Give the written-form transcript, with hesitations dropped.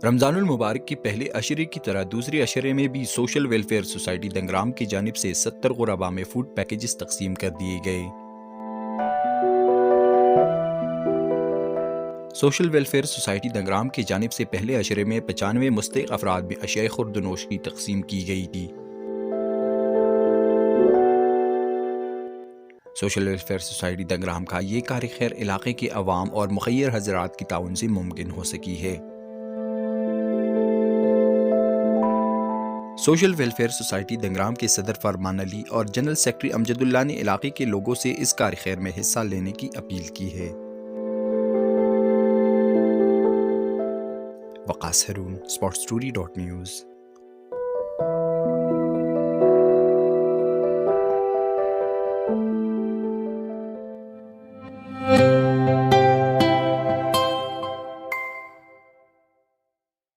رمضان المبارک کے پہلے عشرے کی طرح دوسرے عشرے میں بھی سوشل ویلفیئر سوسائٹی دنگرام کی جانب سے 70 غربا میں فوڈ پیکیجز تقسیم کر دیے گئے۔ سوشل ویلفیئر سوسائٹی دنگرام کی جانب سے پہلے عشرے میں 95 مستحق افراد میں اشیاء خوردنوش کی تقسیم کی گئی تھی۔ سوشل ویلفیئر سوسائٹی دنگرام کا یہ کار خیر علاقے کے عوام اور مخیر حضرات کی تعاون سے ممکن ہو سکی ہے۔ سوشل ویلفیئر سوسائٹی دنگرام کے صدر فرمان علی اور جنرل سیکرٹری امجد اللہ نے علاقے کے لوگوں سے اس کار خیر میں حصہ لینے کی اپیل کی ہے۔ وقاص ہارون، sportsstory.news